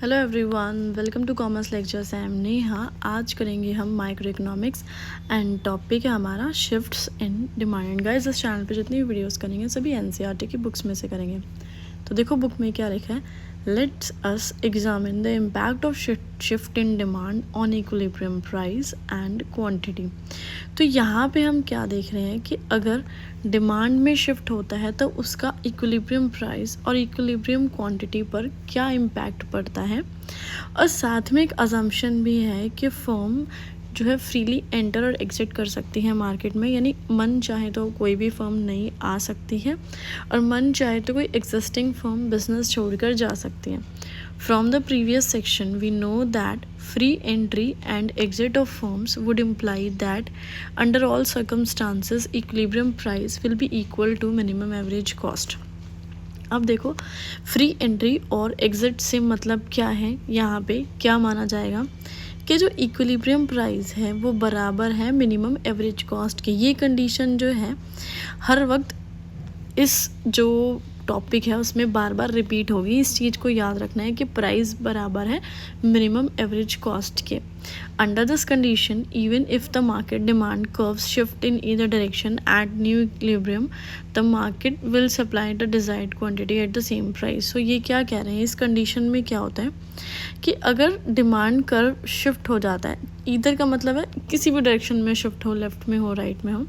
Hello everyone, welcome to commerce lectures. I am Neha. आज करेंगे हम माइक्रो इकोनॉमिक्स एंड टॉपिक है हमारा शिफ्ट्स इन डिमांड। गाइस, इस चैनल पे जितनी भी वीडियोस करेंगे सभी एनसीईआरटी की बुक्स में से करेंगे। तो देखो बुक में क्या लिखा है, let's us examine the impact of shift in demand on equilibrium price and quantity. तो यहाँ पे हम क्या देख रहे हैं कि अगर डिमांड में शिफ्ट होता है तो उसका इक्विलिब्रियम प्राइस और इक्विलिब्रियम क्वांटिटी पर क्या इम्पैक्ट पड़ता है। और साथ में एक अजम्पशन भी है कि फर्म जो है फ्रीली एंटर और एग्जिट कर सकती है मार्केट में, यानी मन चाहे तो कोई भी फर्म नहीं आ सकती है और मन चाहे तो कोई एग्जिस्टिंग फर्म बिजनेस छोड़कर जा सकती है। From the previous section, we know that free entry and exit of firms would imply that under all circumstances equilibrium price will be equal to minimum average cost. अब देखो free entry और exit से मतलब क्या है, यहाँ पे क्या माना जाएगा कि जो इक्विलिब्रियम प्राइस है वो बराबर है मिनिमम एवरेज कॉस्ट के। ये कंडीशन जो है हर वक्त इस जो टॉपिक है उसमें बार बार रिपीट होगी। इस चीज़ को याद रखना है कि प्राइस बराबर है मिनिमम एवरेज कॉस्ट के। Under this condition even if the market demand curves shift in either direction at new equilibrium the market will supply the desired quantity at the same price. So ये क्या कह रहे हैं, इस condition में क्या होता है कि अगर डिमांड कर्व शिफ्ट हो जाता है, ईदर का मतलब है किसी भी डायरेक्शन में शिफ्ट हो, लेफ्ट में हो राइट में हो,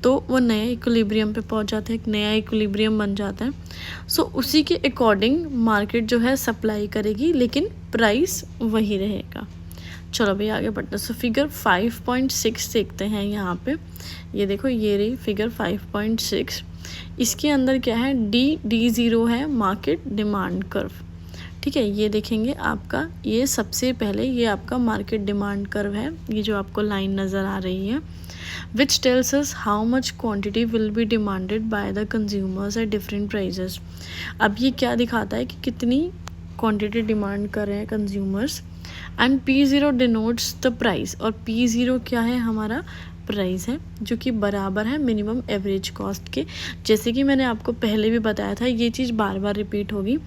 तो वो नए इक्विलिब्रियम पे पहुंच जाता है, एक नया इक्विलिब्रियम बन जाता है। सो उसी के अकॉर्डिंग मार्केट जो है सप्लाई करेगी, लेकिन प्राइस वही रहेगा। चलो भाई आगे बढ़ते हैं। सो फिगर 5.6 देखते हैं यहाँ पे। ये देखो ये रही फिगर 5.6। इसके अंदर क्या है, D0 है मार्केट डिमांड कर्व। ठीक है, ये देखेंगे आपका, ये सबसे पहले ये आपका मार्केट डिमांड कर्व है, ये जो आपको लाइन नज़र आ रही है, which tells us how much quantity will be demanded by the consumers at different prices। अब ये क्या दिखाता है कि कितनी क्वांटिटी डिमांड कर रहे हैं consumers. And P0 denotes the price, और P0 क्या है, हमारा प्राइस है जो कि बराबर है मिनिमम एवरेज कॉस्ट के। जैसे कि मैंने आपको पहले भी बताया था, ये चीज़ बार बार रिपीट होगी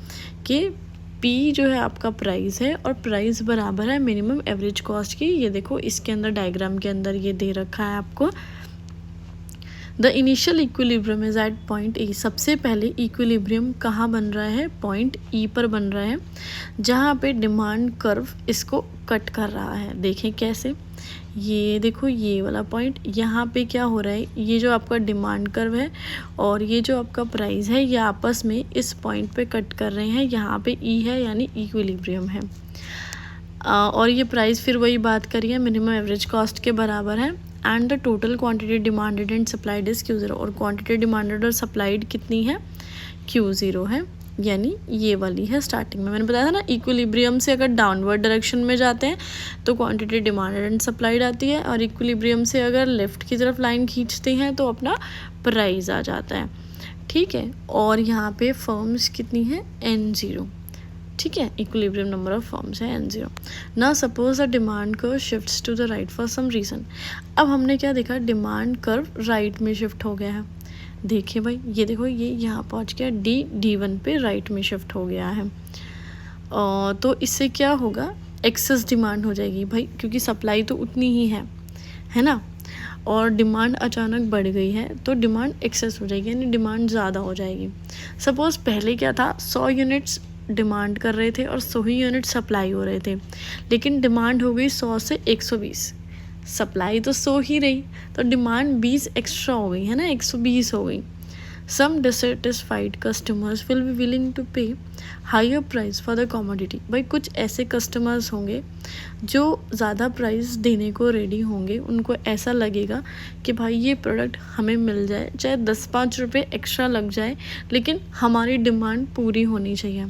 कि P जो है आपका प्राइस है और प्राइस बराबर है मिनिमम एवरेज कॉस्ट की। ये देखो इसके अंदर डायग्राम के अंदर ये दे रखा है आपको। The initial equilibrium is at point E। सबसे पहले इक्विलिब्रियम कहाँ बन रहा है, पॉइंट E पर बन रहा है, जहाँ पे डिमांड कर्व इसको कट कर रहा है। देखें कैसे, ये देखो ये वाला पॉइंट, यहाँ पे क्या हो रहा है, ये जो आपका डिमांड कर्व है और ये जो आपका प्राइस है, ये आपस में इस पॉइंट पे कट कर रहे हैं। यहाँ पे E है यानी इक्विलिब्रियम है, और ये प्राइस फिर वही बात करिए मिनिमम एवरेज कॉस्ट के बराबर है। And the total quantity demanded and supplied is Q0। और क्वांटिटी डिमांडेड और सप्लाइड कितनी है, Q0 है, यानी ये वाली है। स्टार्टिंग में मैंने बताया था ना, इक्विलिब्रियम से अगर डाउनवर्ड डायरेक्शन में जाते हैं तो क्वांटिटी डिमांडेड एंड सप्लाइड आती है, और इक्विलिब्रियम से अगर लेफ़्ट की तरफ लाइन खींचते हैं तो अपना प्राइस आ जाता है। ठीक है, और यहाँ पे फर्म्स कितनी है, N0। ठीक है, इक्विलिब्रियम नंबर ऑफ फर्म्स है N0। ना suppose the demand curve shifts to the right for some reason. अब हमने क्या देखा, डिमांड कर्व राइट में शिफ्ट हो गया है। देखिए भाई, ये देखो ये यहाँ पहुँच गया, D1 पे राइट में शिफ्ट हो गया है। तो इससे क्या होगा, एक्सेस डिमांड हो जाएगी भाई, क्योंकि सप्लाई तो उतनी ही है ना, और डिमांड अचानक बढ़ गई है तो डिमांड एक्सेस हो जाएगी, यानी डिमांड ज़्यादा हो जाएगी। सपोज़ पहले क्या था, 100 यूनिट्स डिमांड कर रहे थे और 100 ही यूनिट सप्लाई हो रहे थे, लेकिन डिमांड हो गई 100 से 120, सप्लाई तो 100 ही रही, तो डिमांड 20 एक्स्ट्रा हो गई है ना, 120 हो गई। Some dissatisfied customers will be willing to pay higher price for the commodity. भाई कुछ ऐसे कस्टमर्स होंगे जो ज़्यादा प्राइस देने को रेडी होंगे, उनको ऐसा लगेगा कि भाई ये प्रोडक्ट हमें मिल जाए, चाहे 10-5 रुपये एक्स्ट्रा लग जाए, लेकिन हमारी डिमांड पूरी होनी चाहिए।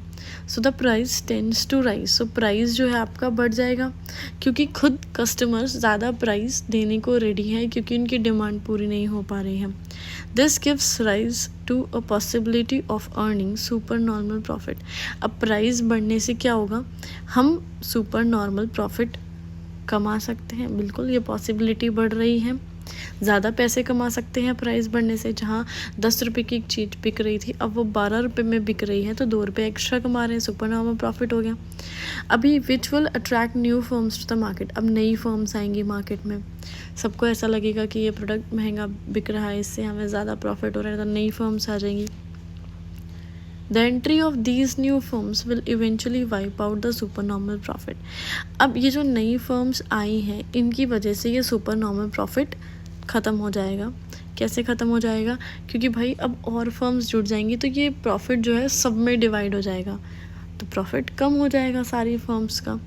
So the price tends to rise. So price जो है आपका बढ़ जाएगा, क्योंकि खुद कस्टमर्स ज़्यादा प्राइस देने को रेडी है, क्योंकि उनकी डिमांड पूरी नहीं हो पा रही है। This gives rise to a possibility of earning super normal profit. अब प्राइस बढ़ने से क्या होगा, हम सुपर नॉर्मल प्रॉफिट कमा सकते हैं। बिल्कुल, ये पॉसिबिलिटी बढ़ रही है, ज़्यादा पैसे कमा सकते हैं प्राइस बढ़ने से। जहाँ 10 रुपये की एक चीज़ बिक रही थी, अब वो 12 रुपये में बिक रही है, तो 2 रुपये एक्स्ट्रा कमा रहे हैं, सुपर नॉर्मल प्रॉफिट हो गया। अभी which will attract new firms to the market, अब नई फर्म्स आएंगी मार्केट में, सबको ऐसा लगेगा कि ये प्रोडक्ट महंगा बिक रहा है, इससे हमें ज़्यादा प्रॉफिट हो रहा है, तो नई फर्म्स आ जाएंगी. The entry of these new firms will eventually wipe out the supernormal profit. अब ये जो नई फर्म्स आई हैं इनकी वजह से ये सुपर नॉर्मल प्रॉफिट ख़त्म हो जाएगा. कैसे ख़त्म हो जाएगा? क्योंकि भाई अब और फर्म्स जुड़ जाएंगी तो ये प्रॉफिट जो है सब में डिवाइड हो जाएगा, तो प्रॉफिट कम हो जाएगा सारी फर्म्स का.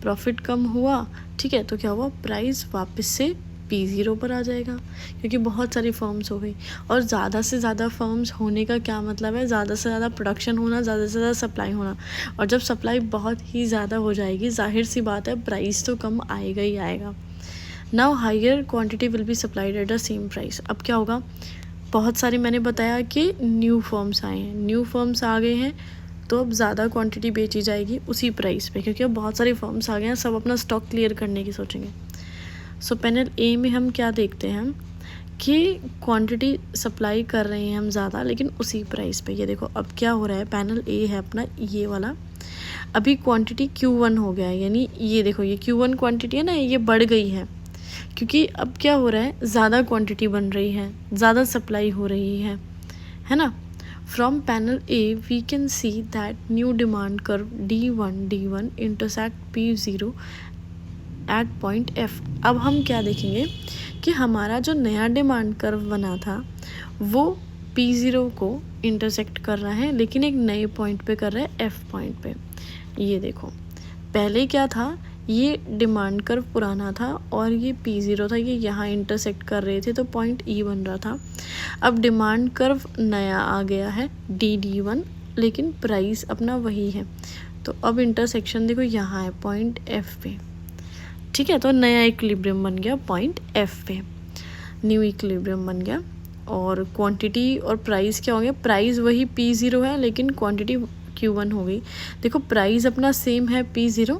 प्रॉफिट कम हुआ, ठीक है, तो क्या हुआ, प्राइस वापस से P0 पर आ जाएगा, क्योंकि बहुत सारी फर्म्स हो गई. और ज़्यादा से ज़्यादा फर्म्स होने का क्या मतलब है, ज़्यादा से ज़्यादा प्रोडक्शन होना, ज़्यादा से ज़्यादा सप्लाई होना. और जब सप्लाई बहुत ही ज़्यादा हो जाएगी, जाहिर सी बात है प्राइस तो कम आएगा ही आएगा. Now higher quantity will be supplied at the same price. अब क्या होगा, बहुत सारी मैंने बताया कि न्यू फर्म्स आए हैं, न्यू फर्म्स आ गए हैं, तो अब ज़्यादा क्वांटिटी बेची जाएगी उसी प्राइस पे, क्योंकि अब बहुत सारी फर्म्स आ गए हैं, सब अपना स्टॉक क्लियर करने की सोचेंगे. सो पैनल ए में हम क्या देखते हैं कि क्वांटिटी सप्लाई कर रहे हैं हम ज़्यादा, लेकिन उसी प्राइस पे. ये देखो अब क्या हो रहा है, पैनल ए है अपना ये वाला, अभी क्वांटिटी Q1 हो गया है, यानी ये देखो ये Q1 क्वांटिटी है ना, ये बढ़ गई है, क्योंकि अब क्या हो रहा है, ज़्यादा क्वांटिटी बन रही है, ज़्यादा सप्लाई हो रही है ना. From panel A we can see that new demand curve D1 intersect P0 at point F. अब हम क्या देखेंगे कि हमारा जो नया डिमांड कर्व बना था वो P0 को इंटरसेक्ट कर रहा है, लेकिन एक नए पॉइंट पे कर रहा है, F पॉइंट पे. ये देखो पहले क्या था, ये डिमांड कर्व पुराना था और ये P0 था, ये यहाँ इंटरसेक्ट कर रहे थे, तो पॉइंट E बन रहा था. अब डिमांड कर्व नया आ गया है D1, लेकिन प्राइस अपना वही है, तो अब इंटरसेक्शन देखो यहाँ है पॉइंट F पे, ठीक है. तो नया इक्विलिब्रियम बन गया पॉइंट F पे, न्यू इक्विलिब्रियम बन गया. और क्वांटिटी और प्राइस क्या हो गया, प्राइस वही P0 है लेकिन क्वांटिटी Q1 हो गई. देखो प्राइस अपना सेम है P0,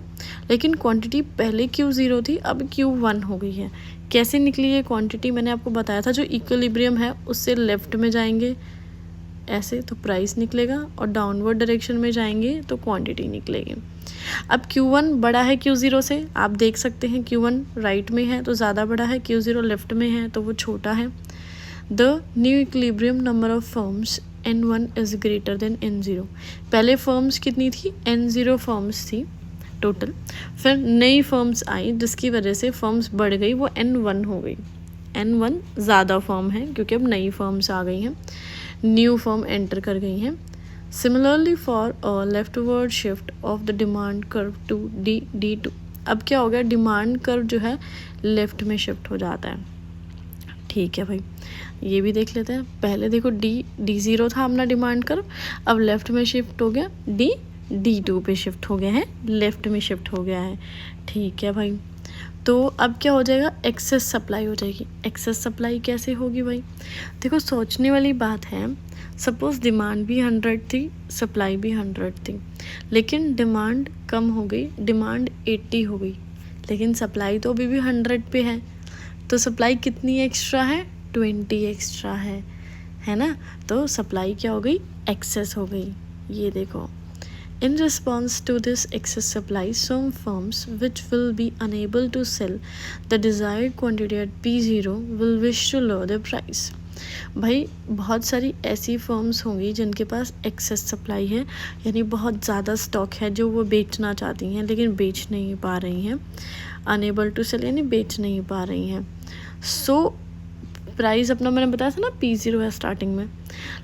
लेकिन क्वांटिटी पहले Q0 थी, अब Q1 हो गई है. कैसे निकली ये क्वांटिटी, मैंने आपको बताया था, जो इक्विलिब्रियम है उससे लेफ्ट में जाएंगे ऐसे तो प्राइस निकलेगा, और डाउनवर्ड डायरेक्शन में जाएंगे तो क्वांटिटी निकलेगी. अब Q1 बड़ा है Q0 से, आप देख सकते हैं Q1 राइट में है तो ज़्यादा बड़ा है, Q0 लेफ्ट में है तो वो छोटा है. The new equilibrium number of firms N1 is greater than N0. पहले फर्म्स कितनी थी, N0 फर्म्स थी टोटल, फिर नई फर्म्स आई जिसकी वजह से फर्म्स बढ़ गई, वो N1 हो गई. N1 ज़्यादा फर्म है क्योंकि अब नई फर्म्स आ गई हैं, न्यू फर्म एंटर कर गई हैं. Similarly for a leftward shift of the demand curve to D2. अब क्या हो गया, डिमांड कर्व जो है लेफ्ट में शिफ्ट हो जाता है. ठीक है भाई, ये भी देख लेते हैं. पहले देखो D0 था अपना डिमांड कर्व, अब लेफ्ट में शिफ्ट हो गया, D2 पे शिफ्ट हो गया है, लेफ्ट में शिफ्ट हो गया है. ठीक है भाई, तो अब क्या हो जाएगा, एक्सेस सप्लाई हो जाएगी. एक्सेस सप्लाई कैसे होगी भाई, देखो सोचने वाली बात है. सपोज़ डिमांड भी 100 थी, सप्लाई भी 100 थी, लेकिन डिमांड कम हो गई, डिमांड 80 हो गई, लेकिन सप्लाई तो अभी भी 100 पे है, तो सप्लाई कितनी एक्स्ट्रा है, 20 एक्स्ट्रा है ना. तो सप्लाई क्या हो गई, एक्सेस हो गई. ये देखो, in response to this excess supply, some firms which will be unable to sell the desired quantity at P0 will wish to lower their price. भाई बहुत सारी ऐसी फर्म्स होंगी जिनके पास एक्सेस सप्लाई है, यानी बहुत ज़्यादा स्टॉक है जो वो बेचना चाहती हैं लेकिन बेच नहीं पा रही हैं. अनेबल टू सेल यानी बेच नहीं पा रही हैं. सो प्राइस अपना मैंने बताया था ना P0 है स्टार्टिंग में,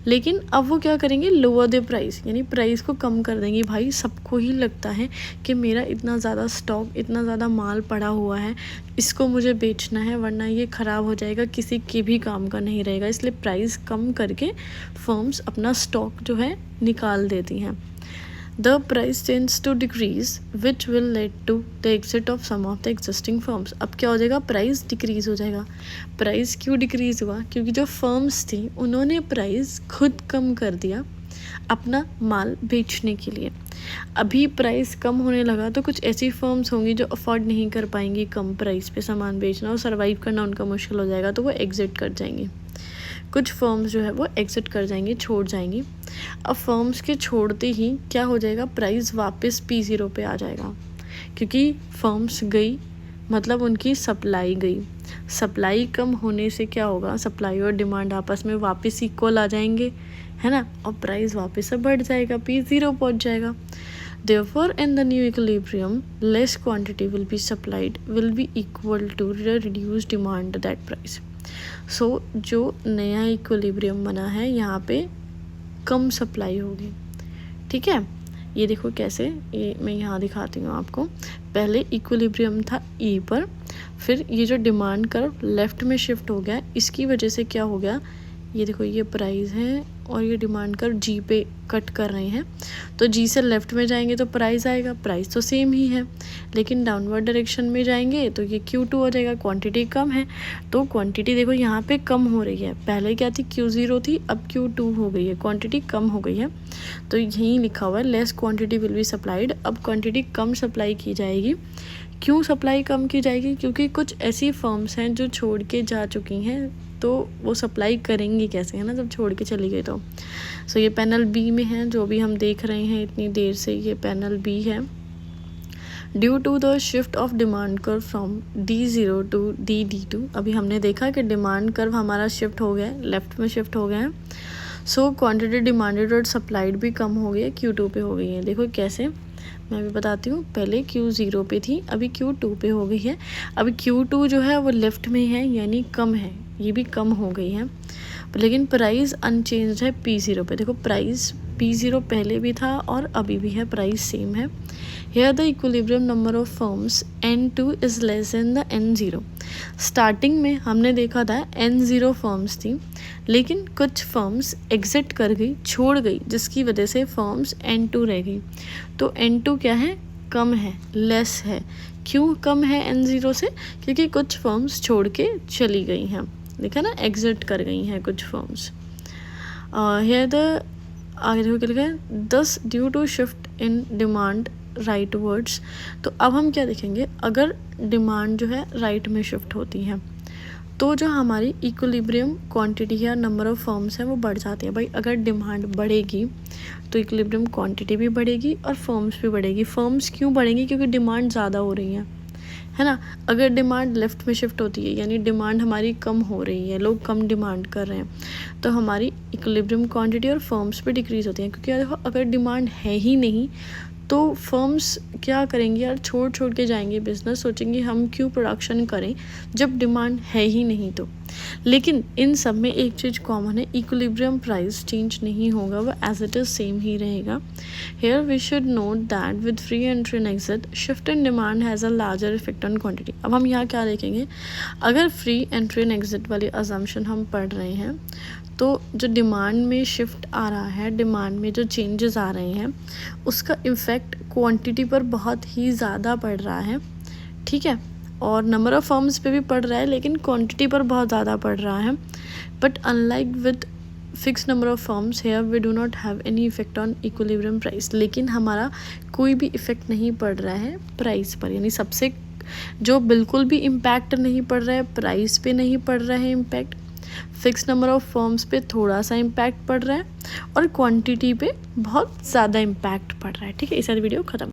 लेकिन अब वो क्या करेंगे, लोअर द प्राइस, यानी प्राइस को कम कर देंगी. भाई सबको ही लगता है कि मेरा इतना ज़्यादा स्टॉक, इतना ज़्यादा माल पड़ा हुआ है, इसको मुझे बेचना है वरना ये ख़राब हो जाएगा, किसी के भी काम का नहीं रहेगा, इसलिए प्राइस कम करके फर्म्स अपना स्टॉक जो है निकाल देती हैं. The price tends to decrease, which will lead to the exit of some of the existing firms. अब क्या हो जाएगा, प्राइस डिक्रीज़ हो जाएगा. प्राइस क्यों डिक्रीज़ हुआ, क्योंकि जो फर्म्स थी उन्होंने प्राइस खुद कम कर दिया अपना माल बेचने के लिए. अभी प्राइस कम होने लगा तो कुछ ऐसी फर्म्स होंगी जो अफोर्ड नहीं कर पाएंगी कम प्राइस पे सामान बेचना, और सर्वाइव करना उनका मुश्किल हो जाएगा, तो वो एग्ज़िट कर जाएंगी. कुछ फर्म्स जो है वो एग्ज़िट कर जाएंगी, छोड़ जाएंगी. अब फर्म्स के छोड़ते ही क्या हो जाएगा, प्राइस वापस P0 पे आ जाएगा. क्योंकि फर्म्स गई मतलब उनकी सप्लाई गई, सप्लाई कम होने से क्या होगा, सप्लाई और डिमांड आपस में वापस इक्वल आ जाएंगे, है ना, और प्राइस वापस से बढ़ जाएगा, पी ज़ीरो पहुंच जाएगा। Therefore, in the new equilibrium, less quantity will be supplied will be equal to the reduced demand at that price. So, जो नया इक्विलिब्रियम बना है यहाँ पे कम सप्लाई होगी, ठीक है। ये देखो कैसे, ये मैं यहाँ दिखाती हूँ आपको। पहले इक्विलिब्रियम था ई पर, फिर ये जो डिमांड कर्व लेफ़्ट में शिफ्ट हो गया, इसकी वजह से क्या हो गया, ये देखो ये प्राइस है और ये डिमांड कर्व जी पे कट कर रहे हैं, तो जी से लेफ़्ट में जाएंगे तो प्राइस आएगा, प्राइस तो सेम ही है, लेकिन डाउनवर्ड डायरेक्शन में जाएंगे तो ये Q2 हो जाएगा, क्वांटिटी कम है, तो क्वांटिटी देखो यहाँ पे कम हो रही है, पहले क्या थी Q0 थी, अब Q2 हो गई है, क्वांटिटी कम हो गई है। तो यहीं लिखा हुआ है less quantity will be supplied, अब क्वांटिटी कम सप्लाई की जाएगी। क्यों सप्लाई कम की जाएगी, क्योंकि कुछ ऐसी फर्म्स हैं जो छोड़ के जा चुकी हैं, तो वो सप्लाई करेंगी कैसे, है ना, जब छोड़ के चली गई तो। सो ये पैनल बी में है, जो भी हम देख रहे हैं इतनी देर से, ये पैनल बी है। Due to the shift of demand curve from D0 to D2, अभी हमने देखा कि डिमांड कर्व हमारा शिफ्ट हो गया, लेफ़्ट में शिफ्ट हो गया है। सो क्वांटिटी डिमांडेड और सप्लाइड भी कम हो गई है, Q2 पे हो गई है। देखो कैसे, मैं भी बताती हूँ, पहले Q0 पे थी, अभी Q2 पे हो गई है। अभी Q2 जो है वो लेफ़्ट में है, यानी कम है, ये भी कम हो गई है, लेकिन प्राइस अनचेंज्ड है P0 पे। देखो प्राइस P0 पहले भी था और अभी भी है, प्राइस सेम है। Here the equilibrium number of firms N2 is less than the N0. Starting में हमने देखा था N0 फर्म्स थी, लेकिन कुछ फर्म्स एग्जिट कर गई, छोड़ गई, जिसकी वजह से फर्म्स N2 रह गई। तो N2 क्या है, कम है, लेस है। क्यों कम है N0 से, क्योंकि कुछ फर्म्स छोड़ के चली गई हैं, देखा ना, एग्जिट कर गई हैं कुछ फर्म्स। हियर द आगे देखो क्या लिखा है, thus due to shift in demand right words. तो अब हम क्या देखेंगे, अगर डिमांड जो है राइट में शिफ्ट होती है तो जो हमारी इक्विलिब्रियम क्वांटिटी या नंबर ऑफ फर्म्स हैं वो बढ़ जाती है। भाई अगर डिमांड बढ़ेगी तो इक्विलिब्रियम क्वांटिटी भी बढ़ेगी और फर्म्स भी बढ़ेगी। फर्म्स क्यों बढ़ेंगी, क्योंकि डिमांड ज़्यादा हो रही है ना। अगर डिमांड लेफ़्ट में शिफ्ट होती है, यानी डिमांड हमारी कम हो रही है, लोग कम डिमांड कर रहे हैं, तो हमारी इक्विलिब्रियम क्वांटिटी और फर्म्स पे डिक्रीज़ होती है। क्योंकि देखो अगर डिमांड है ही नहीं तो फर्म्स क्या करेंगी यार, छोड़ के जाएंगे बिजनेस, सोचेंगे हम क्यों प्रोडक्शन करें जब डिमांड है ही नहीं तो। लेकिन इन सब में एक चीज़ कॉमन है, इक्विलिब्रियम प्राइस चेंज नहीं होगा, वो एज इट इज़ सेम ही रहेगा। Here we should note that with free entry and exit shift in demand has a larger effect on quantity. अब हम यहाँ क्या देखेंगे, अगर फ्री एंट्री एंड एग्जिट वाली अजम्पशन हम पढ़ रहे हैं तो जो डिमांड में शिफ्ट आ रहा है, डिमांड में जो चेंजेस आ रहे हैं, उसका इफ़ेक्ट क्वांटिटी पर बहुत ही ज़्यादा पड़ रहा है, ठीक है, और नंबर ऑफ़ फर्म्स पे भी पड़ रहा है, लेकिन क्वांटिटी पर बहुत ज़्यादा पड़ रहा है। But unlike with fix number of firms here we do not have any effect on equilibrium price. लेकिन हमारा कोई भी इफ़ेक्ट नहीं पड़ रहा है प्राइस पर, यानी सबसे जो बिल्कुल भी इम्पैक्ट नहीं पड़ रहा है, प्राइस पे नहीं पड़ रहा है impact, fix number of firms पे थोड़ा सा इम्पैक्ट पड़ रहा है और क्वांटिटी पे बहुत ज़्यादा इम्पैक्ट पड़ रहा है, ठीक है। इस सारी वीडियो ख़त्म।